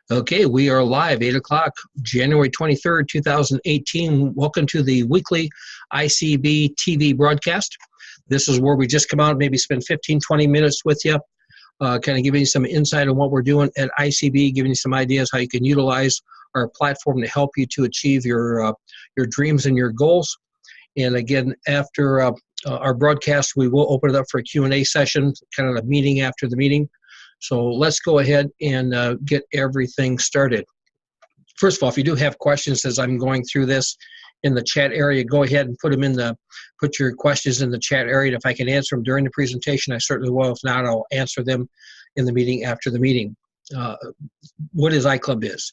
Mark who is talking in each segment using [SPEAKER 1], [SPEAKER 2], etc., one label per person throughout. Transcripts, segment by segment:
[SPEAKER 1] Okay, we are live, 8 o'clock, January 23rd, 2018. Welcome to the weekly ICB TV broadcast. This is where we just come out, maybe spend 15, 20 minutes with you, kind of giving you some insight on what we're doing at ICB, giving you some ideas how you can utilize our platform to help you to achieve your dreams and your goals. And again, after our broadcast, we will open it up for a Q&A session, kind of a meeting after the meeting. So let's go ahead and get everything started. First of all, if you do have questions as I'm going through this in the chat area, go ahead and put your questions in the chat area. And if I can answer them during the presentation, I certainly will. If not, I'll answer them in the meeting after the meeting. What is iClub is?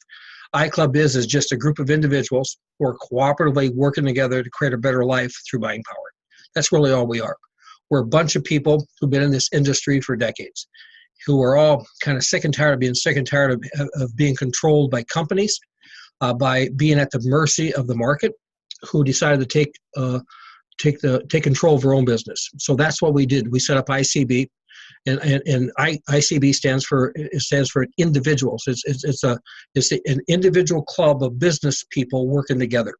[SPEAKER 1] iClub is just a group of individuals who are cooperatively working together to create a better life through buying power. That's really all we are. We're a bunch of people who've been in this industry for decades, who are all kind of sick and tired of being sick and tired of being controlled by companies, by being at the mercy of the market, who decided to take control of our own business. So that's what we did. We set up ICB, and ICB stands for individuals. It's an individual club of business people working together.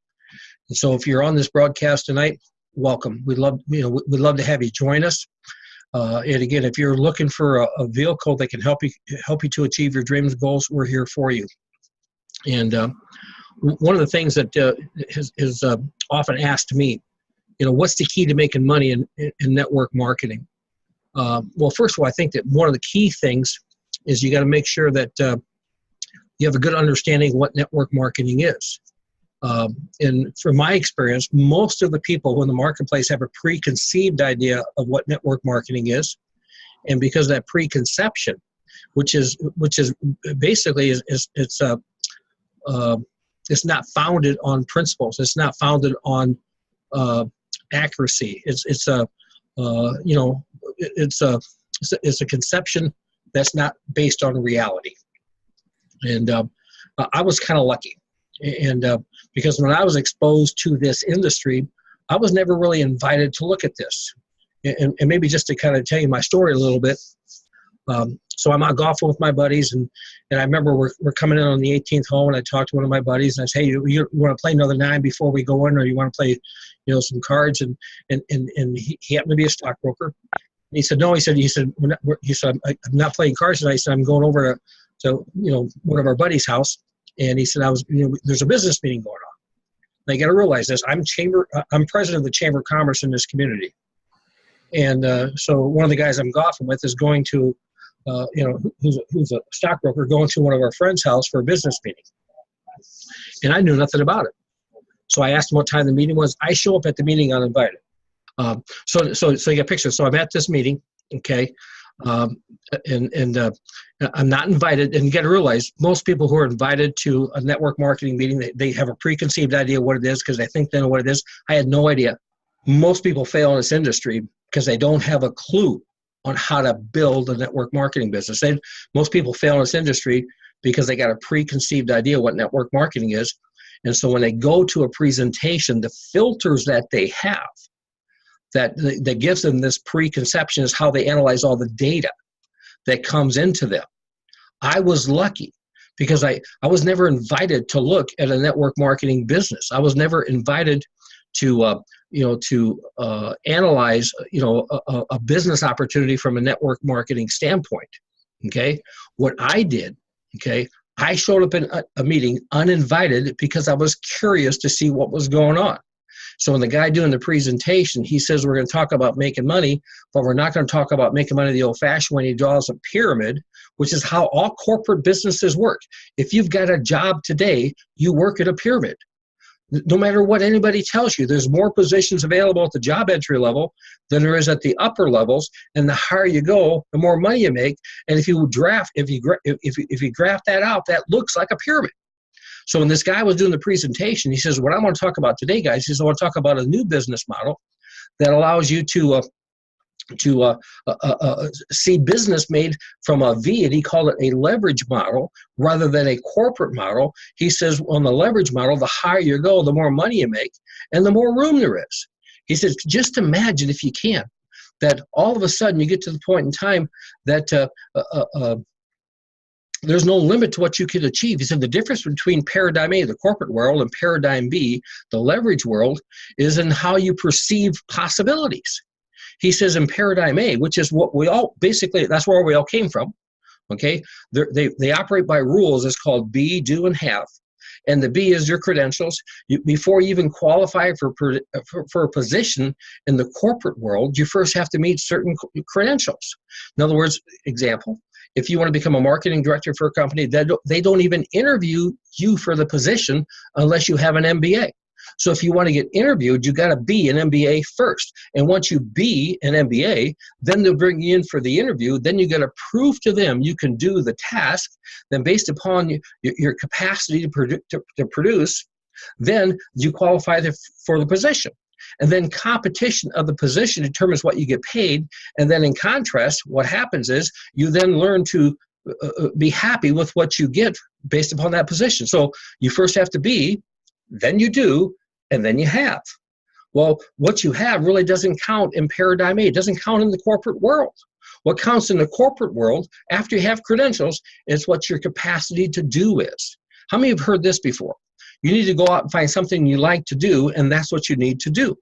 [SPEAKER 1] And so if you're on this broadcast tonight, welcome. We'd love to have you join us. And again, if you're looking for a vehicle that can help you to achieve your dreams and goals, we're here for you. And one of the things that is often asked me, what's the key to making money in network marketing? Well, first of all, I think that one of the key things is you got to make sure that you have a good understanding of what network marketing is. And from my experience, most of the people in the marketplace have a preconceived idea of what network marketing is. And because of that preconception, which is basically it's not founded on principles. It's not founded on accuracy. It's a conception that's not based on reality. And I was kind of lucky. And because when I was exposed to this industry, I was never really invited to look at this. And maybe just to kind of tell you my story a little bit. So I'm out golfing with my buddies, and I remember we're coming in on the 18th hole, and I talked to one of my buddies, and I said, hey, you want to play another 9 before we go in, or you want to play, some cards? And he happened to be a stockbroker. And he said, no, he said, I'm not playing cards tonight. He said, I'm going over to one of our buddies' house. And he said, there's a business meeting going on. Now you got to realize this. I'm president of the Chamber of Commerce in this community. And so one of the guys I'm golfing with is going to, who's a stockbroker, going to one of our friends' house for a business meeting. And I knew nothing about it. So I asked him what time the meeting was. I show up at the meeting uninvited. So you get pictures. So I'm at this meeting, okay? And I'm not invited. And you got to realize most people who are invited to a network marketing meeting, they have a preconceived idea of what it is because they think they know what it is. I had no idea. Most people fail in this industry because they don't have a clue on how to build a network marketing business. Most people fail in this industry because they got a preconceived idea what network marketing is. And so when they go to a presentation, the filters that they have that gives them this preconception is how they analyze all the data that comes into them. I was lucky because I was never invited to look at a network marketing business. I was never invited to analyze a business opportunity from a network marketing standpoint. Okay, what I did, I showed up in a meeting uninvited because I was curious to see what was going on. So when the guy doing the presentation, he says we're going to talk about making money, but we're not going to talk about making money the old-fashioned way. He draws a pyramid, which is how all corporate businesses work. If you've got a job today, you work at a pyramid. No matter what anybody tells you, there's more positions available at the job entry level than there is at the upper levels, and the higher you go, the more money you make. And if you graph that out, that looks like a pyramid. So when this guy was doing the presentation, he says, what I want to talk about today, guys, is I want to talk about a new business model that allows you to see business made from a V, and he called it a leverage model rather than a corporate model. He says on the leverage model, the higher you go, the more money you make and the more room there is. He says, just imagine if you can, that all of a sudden you get to the point in time that there's no limit to what you could achieve. He said the difference between paradigm A, the corporate world, and paradigm B, the leverage world, is in how you perceive possibilities. He says in paradigm A, which is what we all, basically, that's where we all came from, okay? They operate by rules. It's called be, do, and have. And the B is your credentials. Before you even qualify for a position in the corporate world, you first have to meet certain credentials. In other words, example, if you want to become a marketing director for a company, they don't even interview you for the position unless you have an MBA. So if you want to get interviewed, you got to be an MBA first. And once you be an MBA, then they'll bring you in for the interview. Then you got to prove to them you can do the task. Then based upon your capacity to produce, then you qualify for the position. And then competition of the position determines what you get paid. And then in contrast, what happens is you then learn to be happy with what you get based upon that position. So you first have to be, then you do, and then you have. Well, what you have really doesn't count in paradigm A. It doesn't count in the corporate world. What counts in the corporate world, after you have credentials, is what your capacity to do is. How many have heard this before? You need to go out and find something you like to do, and that's what you need to do.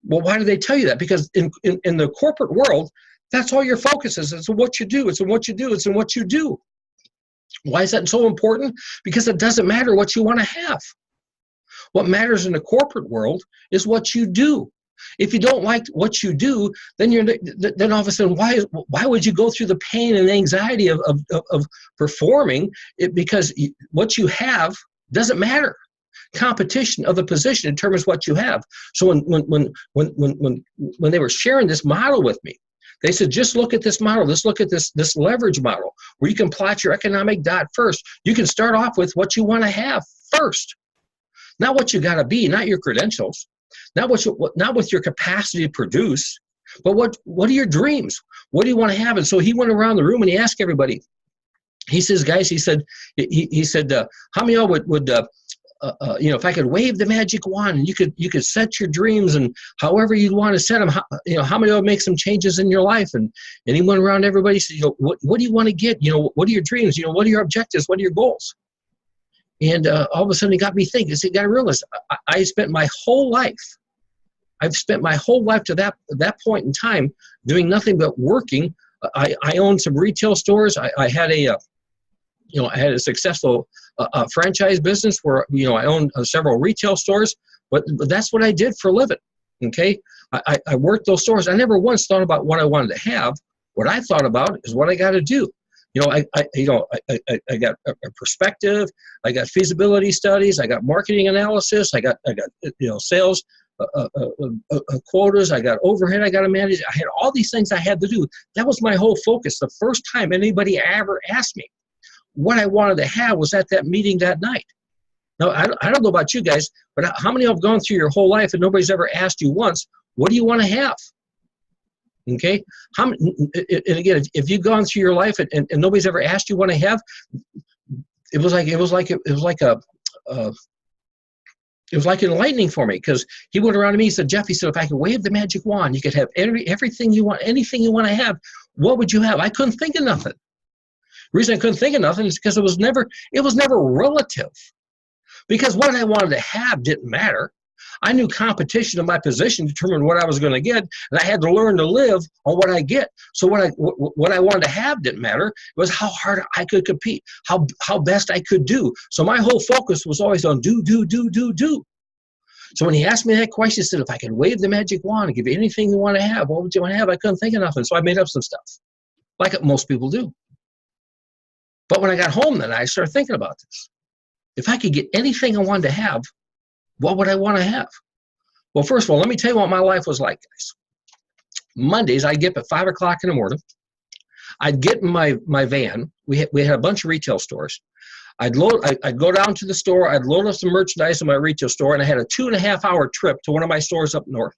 [SPEAKER 1] Well, why do they tell you that? Because in the corporate world, that's all your focus is. It's what you do. It's in what you do. It's in what you do. Why is that so important? Because it doesn't matter what you want to have. What matters in the corporate world is what you do. If you don't like what you do, then all of a sudden, why would you go through the pain and anxiety of performing it? Because what you have doesn't matter. Competition of the position determines what you have. So when they were sharing this model with me, they said, just look at this model. Let's look at this leverage model where you can plot your economic dot first. You can start off with what you want to have first. Not what you got to be, not your credentials, not with your capacity to produce, but what are your dreams? What do you want to have? And so he went around the room and he asked everybody. He says, guys, he said, how many of y'all would if I could wave the magic wand and you could set your dreams and however you'd want to set them, how many of y'all make some changes in your life? And he went around everybody said, what do you want to get? What are your dreams? What are your objectives? What are your goals? And all of a sudden, it got me thinking. You got to realize, I've spent my whole life to that point in time doing nothing but working. I owned some retail stores. I had a successful franchise business where I owned several retail stores. But that's what I did for a living. Okay, I worked those stores. I never once thought about what I wanted to have. What I thought about is what I got to do. I got a perspective, I got feasibility studies, I got marketing analysis, I got sales quotas, I got overhead I got to manage. I had all these things I had to do. That was my whole focus. The first time anybody ever asked me what I wanted to have was at that meeting that night. Now, I don't know about you guys, but how many have gone through your whole life and nobody's ever asked you once, what do you want to have? Okay. And again, if you've gone through your life and nobody's ever asked you what I have, it was enlightening for me because he went around to me. He said, Jeff, if I could wave the magic wand, you could have everything you want, anything you want to have. What would you have? I couldn't think of nothing. The reason I couldn't think of nothing is because it was never relative. Because what I wanted to have didn't matter. I knew competition in my position determined what I was going to get, and I had to learn to live on what I get. So what I wanted to have didn't matter. It was how hard I could compete, how best I could do. So my whole focus was always on do. So when he asked me that question, he said, if I could wave the magic wand and give you anything you want to have, what would you want to have? I couldn't think of nothing. So I made up some stuff, like most people do. But when I got home, then I started thinking about this. If I could get anything I wanted to have, what would I want to have? Well, first of all, let me tell you what my life was like, guys. Mondays, I'd get up at 5 o'clock in the morning. I'd get in my van. We had a bunch of retail stores. I'd go down to the store. I'd load up some merchandise in my retail store, and I had a 2.5-hour trip to one of my stores up north.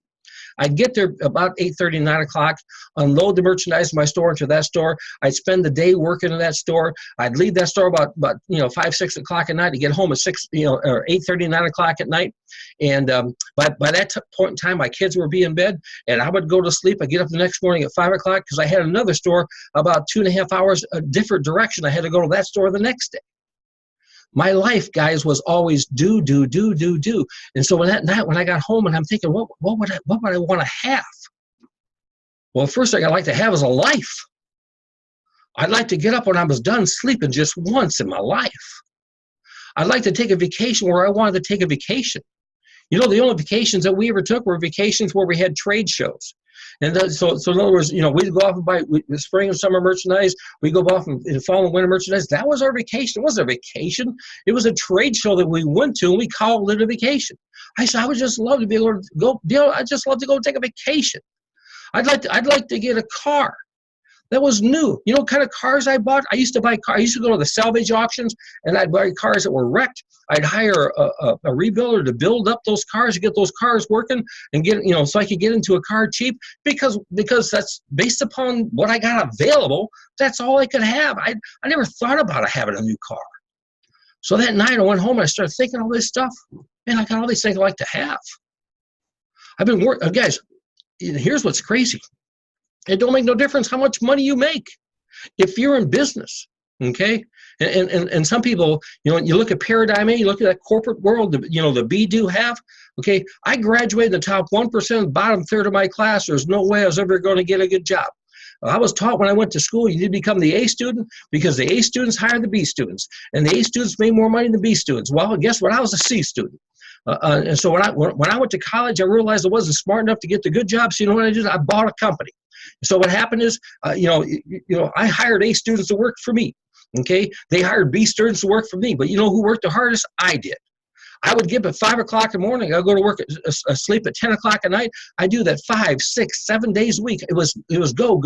[SPEAKER 1] I'd get there about 8:30, 9 o'clock, unload the merchandise in my store into that store. I'd spend the day working in that store. I'd leave that store about 5, 6 o'clock at night to get home at 8:30, 9 o'clock at night. And by that point in time, my kids would be in bed, and I would go to sleep. I'd get up the next morning at 5 o'clock because I had another store about 2.5 hours a different direction. I had to go to that store the next day. My life, guys, was always do. And so that night when I got home and I'm thinking, what would I want to have? Well, first thing I'd like to have is a life. I'd like to get up when I was done sleeping just once in my life. I'd like to take a vacation where I wanted to take a vacation. You know, the only vacations that we ever took were vacations where we had trade shows. And so in other words, we'd go off and buy spring and summer merchandise. We go off and fall and winter merchandise. That was our vacation. It wasn't a vacation. It was a trade show that we went to, and we called it a vacation. I said, I would just love to be able to go. I'd just love to go take a vacation. I'd like to get a car that was new. You know what kind of cars I bought? I used to buy cars. I used to go to the salvage auctions, and I'd buy cars that were wrecked. I'd hire a rebuilder to build up those cars, to get those cars working, and get so I could get into a car cheap because that's based upon what I got available. That's all I could have. I never thought about having a new car. So that night I went home and I started thinking all this stuff. Man, I got all these things I like to have. I've been working, guys. Here's what's crazy. It don't make no difference how much money you make if you're in business, okay? And some people, you look at Paradigm A, you look at that corporate world, the be-do have, okay? I graduated in the top 1%, bottom third of my class. There's no way I was ever going to get a good job. I was taught when I went to school, you need to become the A student because the A students hire the B students, and the A students made more money than the B students. Well, guess what? I was a C student. And so when I went to college, I realized I wasn't smart enough to get the good jobs. So you know what I did? I bought a company. So what happened is, I hired A students to work for me. Okay, they hired B students to work for me. But you know who worked the hardest? I did. I would get up at 5 o'clock in the morning. I'd go to work, sleep at 10 o'clock at night. I do that 5, 6, 7 days a week. It was go.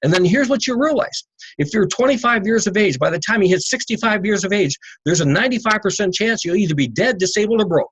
[SPEAKER 1] And then here's what you realize. If you're 25 years of age, by the time you hit 65 years of age, there's a 95% chance you'll either be dead, disabled, or broke.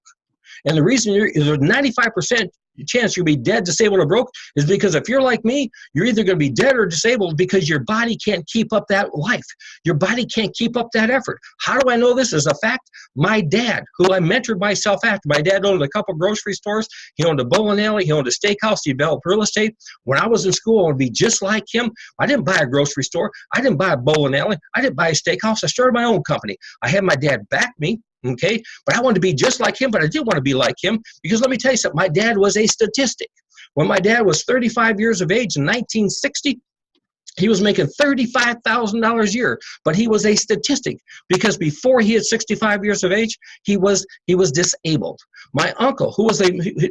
[SPEAKER 1] And the reason there's a 95% chance you'll be dead, disabled, or broke is because if you're like me, you're either going to be dead or disabled because your body can't keep up that life. Your body can't keep up that effort. How do I know this as a fact? My dad, who I mentored myself after, my dad owned a couple grocery stores. He owned a bowling alley. He owned a steakhouse. He developed real estate. When I was in school, I would be just like him. I didn't buy a grocery store. I didn't buy a bowling alley. I didn't buy a steakhouse. I started my own company. I had my dad back me. Okay, but I wanted to be just like him, but I didn't want to be like him because let me tell you something, my dad was a statistic. When my dad was 35 years of age in 1960, he was making $35,000 a year, but he was a statistic because before he had 65 years of age, he was disabled. My uncle, who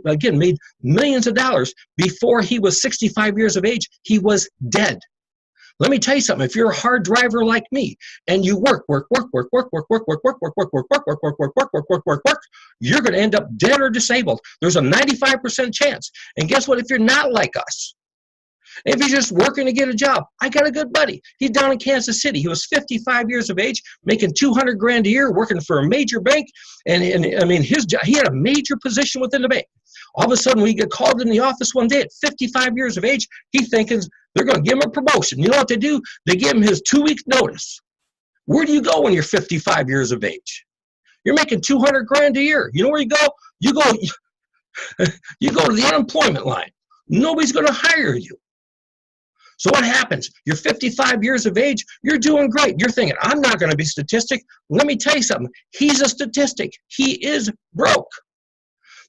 [SPEAKER 1] again made millions of dollars before he was 65 years of age, he was dead. Let me tell you something. If you're a hard driver like me and you work, you're going to end up dead or disabled. There's a 95% chance. And guess what? If you're not like us, if you're just working to get a job, I got a good buddy. He's down in Kansas City. He was 55 years of age, making $200,000 a year, working for a major bank. And I mean, his job, he had a major position within the bank. All of a sudden, we get called in the office one day at 55 years of age. He thinking they're going to give him a promotion. You know what they do? They give him his 2 weeks notice. Where do you go when you're 55 years of age? You're making $200,000 a year. You know where you go? You go to the unemployment line. Nobody's going to hire you. So what happens? You're 55 years of age. You're doing great. You're thinking, I'm not going to be a statistic. Let me tell you something. He's a statistic. He is broke.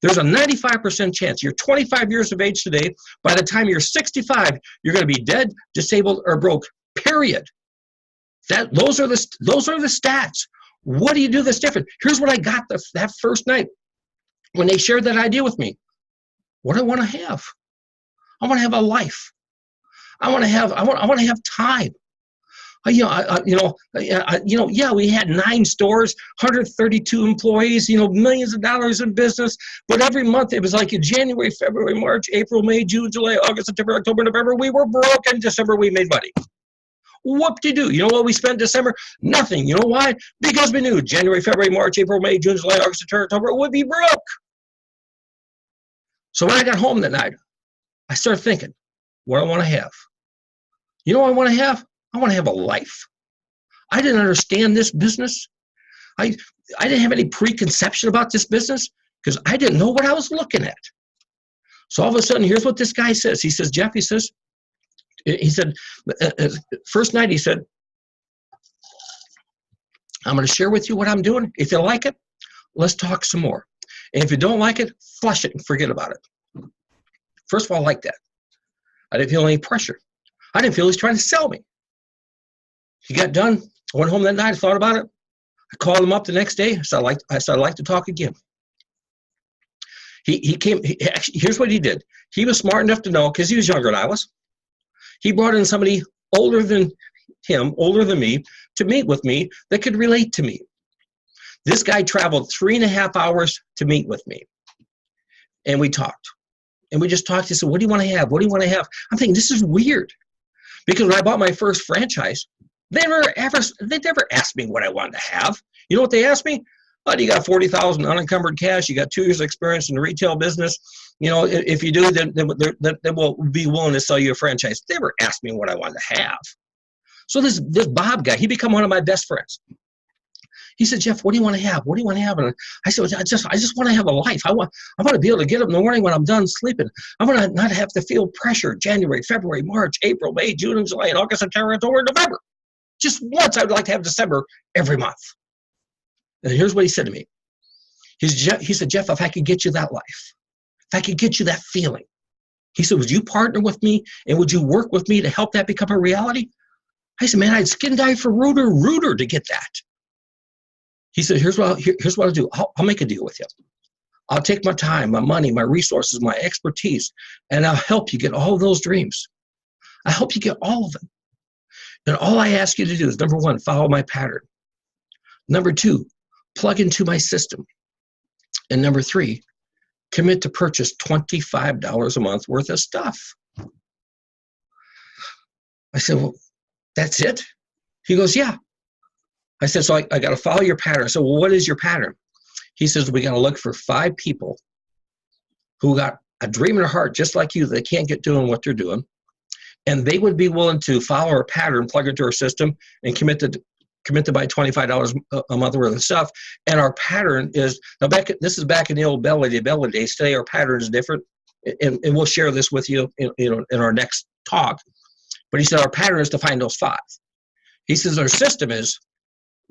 [SPEAKER 1] There's a 95% chance you're 25 years of age today. By the time you're 65, you're going to be dead, disabled, or broke, period. Those are the stats. What do you do that's different? Here's what I got that first night when they shared that idea with me. What do I want to have? I want to have a life. I want to have time. Yeah, we had 9 stores, 132 employees, millions of dollars in business. But every month it was like in January, February, March, April, May, June, July, August, September, October, November, we were broke. In December, we made money. Whoop-de-doo. You know what we spent December? Nothing. You know why? Because we knew January, February, March, April, May, June, July, August, September, October, it would be broke. So when I got home that night, I started thinking, what do I want to have? You know what I want to have? I want to have a life. I didn't understand this business. I didn't have any preconception about this business because I didn't know what I was looking at. So all of a sudden, here's what this guy says. He says, Jeff, he said, first night, he said, I'm going to share with you what I'm doing. If you like it, let's talk some more. And if you don't like it, flush it and forget about it. First of all, I like that. I didn't feel any pressure. I didn't feel he was trying to sell me. He got done. I went home that night. I thought about it. I called him up the next day. I said, I'd like to talk again. He came. Actually, here's what he did. He was smart enough to know, because he was younger than I was. He brought in somebody older than him, older than me, to meet with me that could relate to me. This guy traveled 3.5 hours to meet with me. And we talked. And we just talked. He said, what do you want to have? What do you want to have? I'm thinking, this is weird. Because when I bought my first franchise, they never asked me what I wanted to have. You know what they asked me? Oh, you got $40,000 unencumbered cash. You got 2 years experience in the retail business. You know, if you do, then we'll be willing to sell you a franchise. They never asked me what I wanted to have. So this Bob guy, he became one of my best friends. He said, Jeff, what do you want to have? What do you want to have? And I said, I just want to have a life. I want to be able to get up in the morning when I'm done sleeping. I want to not have to feel pressure January, February, March, April, May, June, and July, and August, September, October, November. Just once I would like to have December every month. And here's what he said to me. He said, Jeff, if I could get you that life, if I could get you that feeling, he said, would you partner with me and would you work with me to help that become a reality? I said, man, I'd skin dive for Rooter to get that. He said, here's what I'll do. I'll make a deal with you. I'll take my time, my money, my resources, my expertise, and I'll help you get all of those dreams. I'll help you get all of them. And all I ask you to do is, number one, follow my pattern. Number two, plug into my system. And number three, commit to purchase $25 a month worth of stuff. I said, well, that's it? He goes, yeah. I said, so I got to follow your pattern. So, well, what is your pattern? He says, we got to look for 5 people who got a dream in their heart, just like you, they can't get doing what they're doing. And they would be willing to follow our pattern, plug into our system, and commit to buy $25 a month worth of stuff. And our pattern is, now this is back in the old belly days. Today, our pattern is different. And we'll share this with you in our next talk. But he said, our pattern is to find those 5. He says, our system is,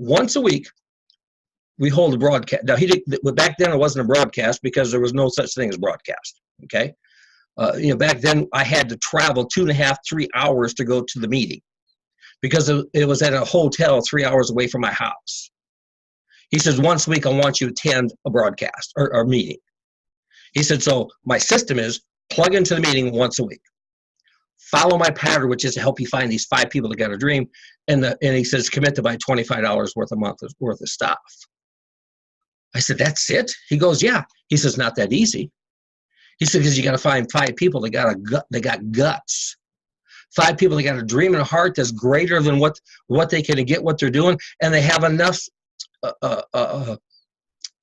[SPEAKER 1] once a week, we hold a broadcast. Now, back then it wasn't a broadcast because there was no such thing as broadcast. Okay, back then I had to travel 2.5, 3 hours to go to the meeting because it was at a hotel 3 hours away from my house. He says, once a week I want you to attend a broadcast or a meeting. He said, so my system is plug into the meeting once a week. Follow my pattern, which is to help you find these 5 people that got a dream. And he says, commit to buy $25 worth a month worth of stuff. I said, that's it? He goes, yeah. He says, not that easy. He said, because you got to find 5 people that got guts. 5 people that got a dream in a heart that's greater than what they can get, what they're doing. And they have enough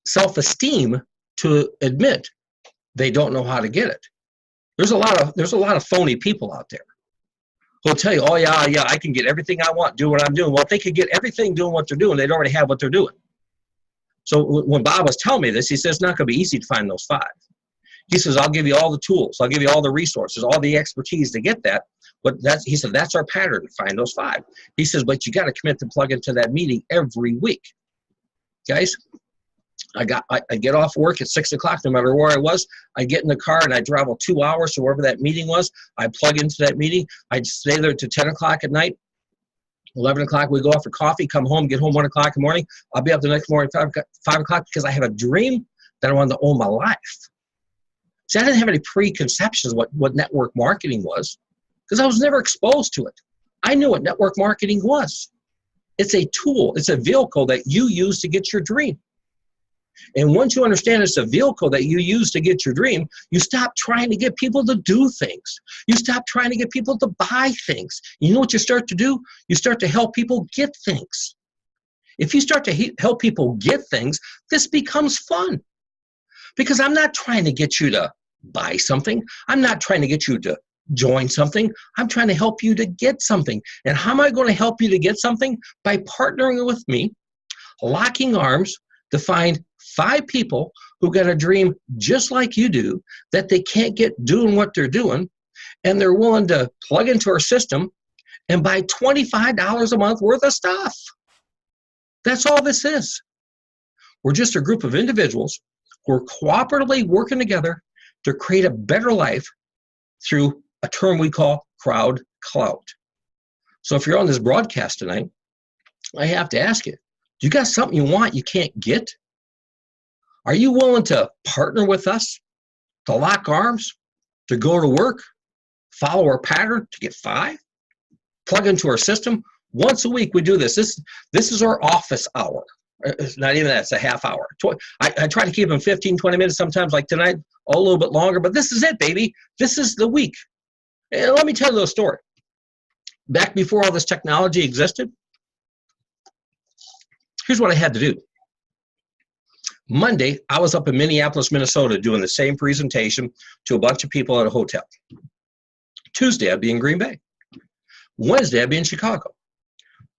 [SPEAKER 1] self-esteem to admit they don't know how to get it. There's a lot of phony people out there who'll tell you, oh yeah, I can get everything I want, do what I'm doing. Well, if they could get everything doing what they're doing, they'd already have what they're doing. So when Bob was telling me this, he says, it's not going to be easy to find those 5. He says, I'll give you all the tools. I'll give you all the resources, all the expertise to get that. But he said, that's our pattern, to find those 5. He says, but you got to commit to plug into that meeting every week. Guys, I get off work at 6 o'clock, no matter where I was. I get in the car and I travel 2 hours to wherever that meeting was. I plug into that meeting. I'd stay there to 10 o'clock at night. 11 o'clock, we go out for coffee, come home, get home 1 o'clock in the morning. I'll be up the next morning, 5 o'clock, because I have a dream that I wanted to own my life. See, I didn't have any preconceptions what network marketing was because I was never exposed to it. I knew what network marketing was. It's a tool. It's a vehicle that you use to get your dream. And once you understand it's a vehicle that you use to get your dream, you stop trying to get people to do things. You stop trying to get people to buy things. You know what you start to do? You start to help people get things. If you start to help people get things, this becomes fun. Because I'm not trying to get you to buy something. I'm not trying to get you to join something. I'm trying to help you to get something. And how am I going to help you to get something? By partnering with me, locking arms to find 5 people who got a dream just like you do that they can't get doing what they're doing, and they're willing to plug into our system and buy $25 a month worth of stuff. That's all this is. We're just a group of individuals who are cooperatively working together to create a better life through a term we call clout. So if you're on this broadcast tonight, I have to ask you, do you got something you want you can't get? Are you willing to partner with us, to lock arms, to go to work, follow our pattern to get 5, plug into our system? Once a week we do this. This is our office hour. It's not even that, it's a half hour. I try to keep them 15, 20 minutes sometimes, like tonight, a little bit longer, but this is it, baby. This is the week. And let me tell you a little story. Back before all this technology existed, here's what I had to do. Monday, I was up in Minneapolis, Minnesota, doing the same presentation to a bunch of people at a hotel. Tuesday, I'd be in Green Bay. Wednesday, I'd be in Chicago.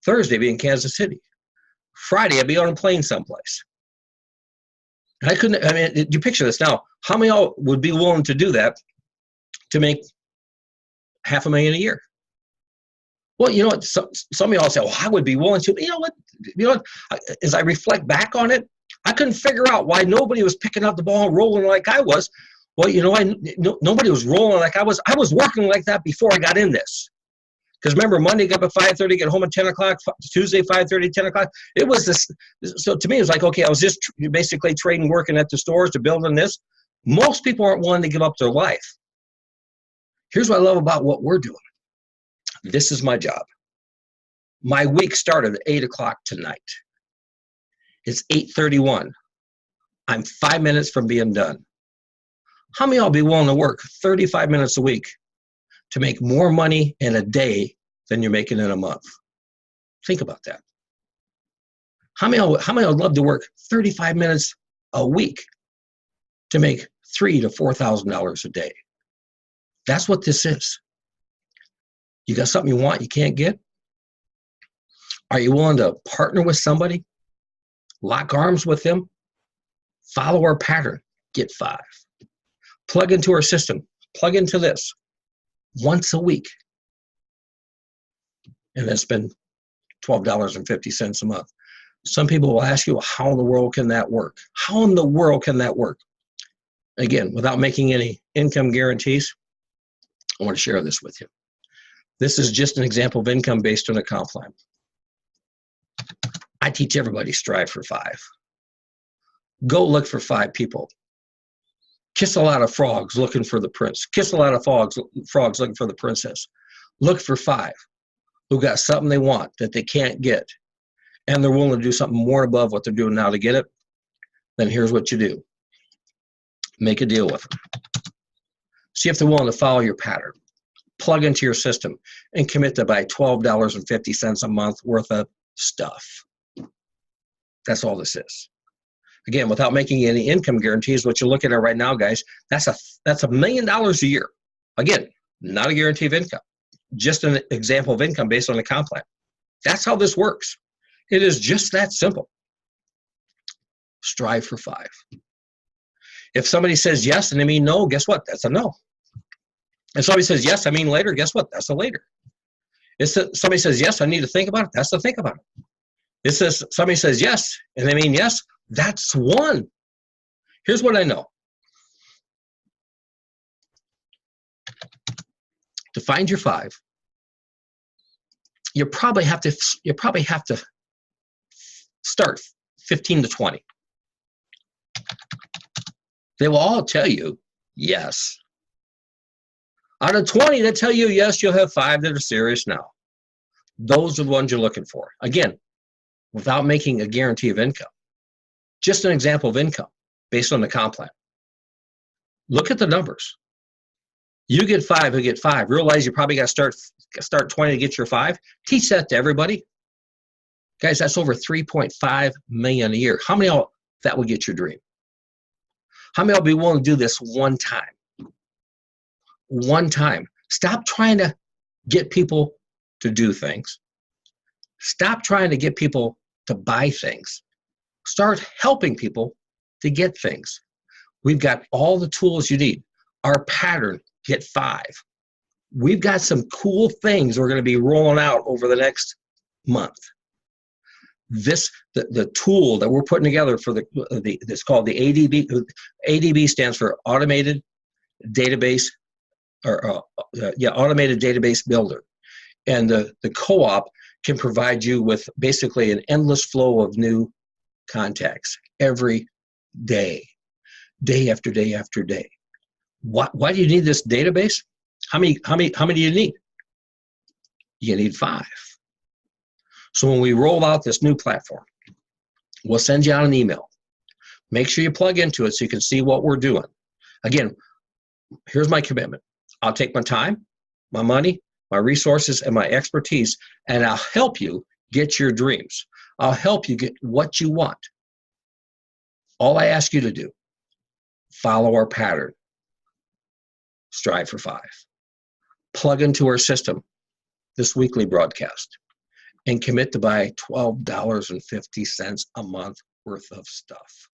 [SPEAKER 1] Thursday, I'd be in Kansas City. Friday, I'd be on a plane someplace. And I mean, you picture this now. How many of y'all would be willing to do that to make $500,000 a year? Well, you know what? Some of y'all say, well, I would be willing to. You know what? As I reflect back on it, I couldn't figure out why nobody was picking up the ball and rolling like I was. Well, you know, nobody was rolling like I was. I was working like that before I got in this. Because remember, Monday, get up at 5:30, get home at 10 o'clock, Tuesday, 5:30, 10 o'clock. It was this. So to me, it was like, okay, I was just basically trading, working at the stores to building this. Most people aren't willing to give up their life. Here's what I love about what we're doing. This is my job. My week started at 8 o'clock tonight. It's 8:31. I'm 5 minutes from being done. How many of y'all be willing to work 35 minutes a week to make more money in a day than you're making in a month? Think about that. How many of y'all would love to work 35 minutes a week to make $3,000 to $4,000 a day? That's what this is. You got something you want you can't get? Are you willing to partner with somebody? Lock arms with them? Follow our pattern, get 5. Plug into our system, plug into this once a week, and then spend $12.50 a month. Some people will ask you, how in the world can that work? How in the world can that work? Again, without making any income guarantees, I want to share this with you. This is just an example of income based on a comp plan. I teach everybody strive for 5. Go look for 5 people. Kiss a lot of frogs looking for the prince. Kiss a lot of frogs looking for the princess. Look for 5 who got something they want that they can't get, and they're willing to do something more above what they're doing now to get it. Then here's what you do. Make a deal with them. See if they're willing to follow your pattern. Plug into your system and commit to buy $12.50 a month worth of stuff. That's all this is. Again, without making any income guarantees, what you're looking at right now, guys, that's $1 million a year. Again, not a guarantee of income, just an example of income based on a comp plan. That's how this works. It is just that simple. Strive for 5. If somebody says yes and they mean no, guess what? That's a no. If somebody says yes, I mean later, guess what? That's a later. If somebody says yes, I need to think about it, that's a think about it. It says somebody says yes and they mean yes, that's 1. Here's what I know. To find your 5, you probably have to start 15 to 20. They will all tell you yes. Out of 20 that tell you yes, you'll have 5 that are serious now. Those are the ones you're looking for. Again, without making a guarantee of income. Just an example of income based on the comp plan. Look at the numbers. You get 5, who get 5. Realize you probably got to start 20 to get your 5. Teach that to everybody. Guys, that's over $3.5 million a year. How many of that will get your dream? How many will be willing to do this one time? one time. Stop trying to get people to do things. Stop trying to get people to buy things. Start helping people to get things. We've got all the tools you need. Our pattern, get 5. We've got some cool things we're going to be rolling out over the next month. The tool that we're putting together for it's called the ADB. ADB stands for Automated Database, Automated Database Builder. And the co-op can provide you with basically an endless flow of new contacts every day, day after day after day. Why do you need this database? How many do you need? You need 5. So when we roll out this new platform, we'll send you out an email. Make sure you plug into it so you can see what we're doing. Again, here's my commitment. I'll take my time, my money, my resources, and my expertise, and I'll help you get your dreams. I'll help you get what you want. All I ask you to do, follow our pattern. Strive for 5. Plug into our system this weekly broadcast and commit to buy $12.50 a month worth of stuff.